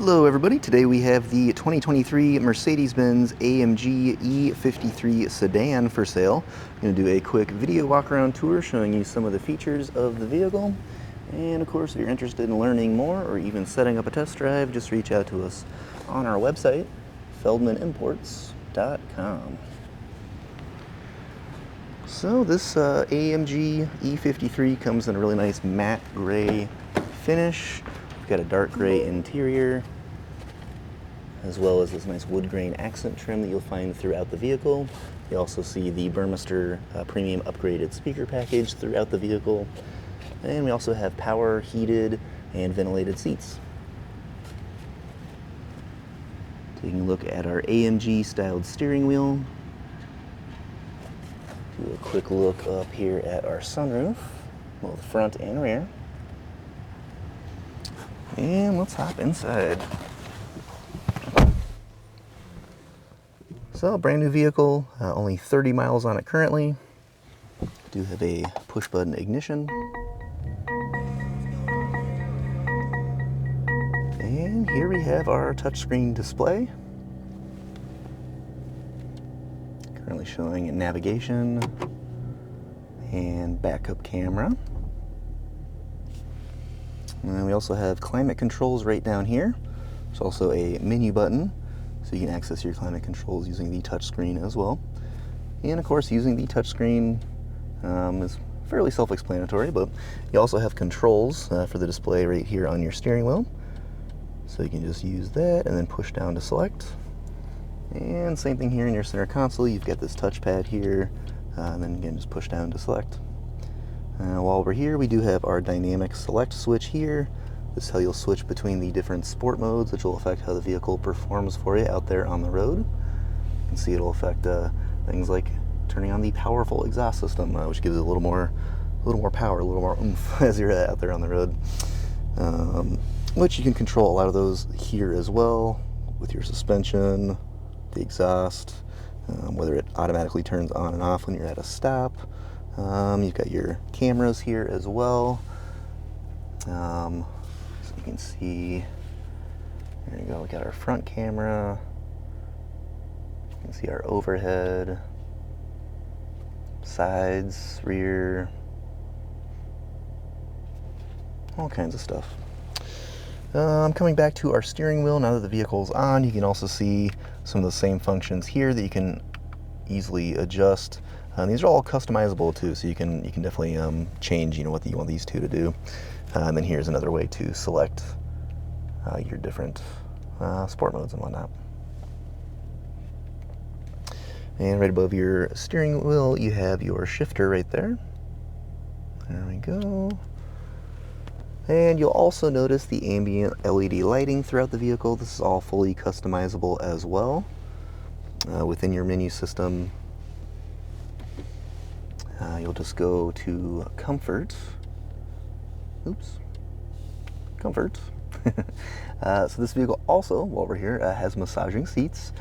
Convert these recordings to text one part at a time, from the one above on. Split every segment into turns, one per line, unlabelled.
Hello everybody, today we have the 2023 Mercedes-Benz AMG E53 sedan for sale. I'm going to do a quick video walk around tour showing you some of the features of the vehicle. And of course, if you're interested in learning more or even setting up a test drive, just reach out to us on our website, feldmanimports.com. So this AMG E53 comes in a really nice matte gray finish. Got a dark gray interior, as well as this nice wood grain accent trim that you'll find throughout the vehicle. You also see the Burmester premium upgraded speaker package throughout the vehicle. And we also have power heated and ventilated seats. Taking a look at our AMG styled steering wheel. Do a quick look up here at our sunroof, both front and rear. And let's hop inside. So, brand new vehicle, only 30 miles on it currently. Do have a push button ignition. And here we have our touchscreen display. Currently showing navigation and backup camera. And we also have climate controls right down here. There's also a menu button, so you can access your climate controls using the touchscreen as well. And of course, using the touchscreen is fairly self-explanatory, but you also have controls for the display right here on your steering wheel. So you can just use that and then push down to select. And same thing here in your center console. You've got this touchpad here, and then again, just push down to select. While we're here, we do have our dynamic select switch here. This is how you'll switch between the different sport modes, which will affect how the vehicle performs for you out there on the road. You can see it'll affect things like turning on the powerful exhaust system, which gives it a little more power, a little more oomph as you're out there on the road. Which you can control a lot of those here as well with your suspension, the exhaust, whether it automatically turns on and off when you're at a stop. You've got your cameras here as well. So you can see, there you go, we got our front camera. You can see our overhead, sides, rear, all kinds of stuff. Coming back to our steering wheel, now that the vehicle's on, you can also see some of the same functions here that you can easily adjust. These are all customizable too, so you can definitely change, what you want these two to do. And then here's another way to select your different sport modes and whatnot. And right above your steering wheel, you have your shifter right there. There we go. And you'll also notice the ambient LED lighting throughout the vehicle. This is all fully customizable as well. Within your menu system, you'll just go to comfort. Oops. Comfort. So this vehicle also, while we're here, has massaging seats.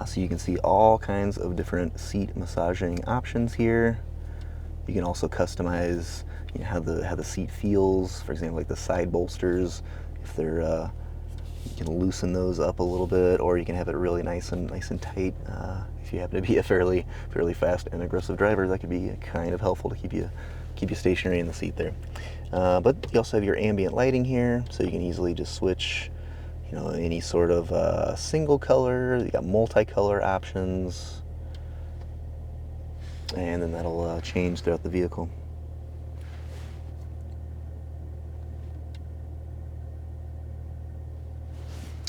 So you can see all kinds of different seat massaging options here. You can also customize how the seat feels. For example, like the side bolsters, if they're you can loosen those up a little bit, or you can have it really nice and tight. If you happen to be a fairly fast and aggressive driver, that could be kind of helpful to keep you stationary in the seat there. But you also have your ambient lighting here, so you can easily just switch, any sort of single color. You got multicolor options, and then that'll change throughout the vehicle.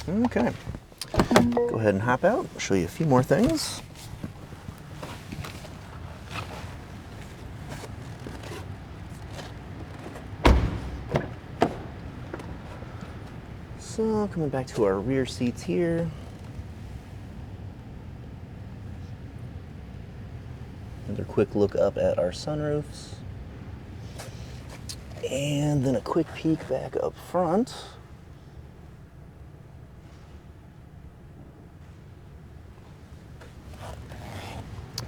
Okay, go ahead and hop out. I'll show you a few more things. So coming back to our rear seats here. Another quick look up at our sunroofs. And then a quick peek back up front.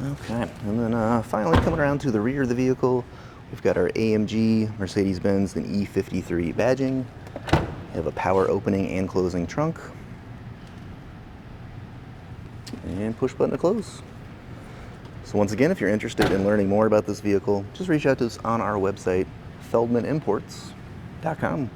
Okay, and then finally coming around to the rear of the vehicle, we've got our AMG, Mercedes-Benz, and E53 badging. You have a power opening and closing trunk. And push button to close. So once again, if you're interested in learning more about this vehicle, just reach out to us on our website, feldmanimports.com.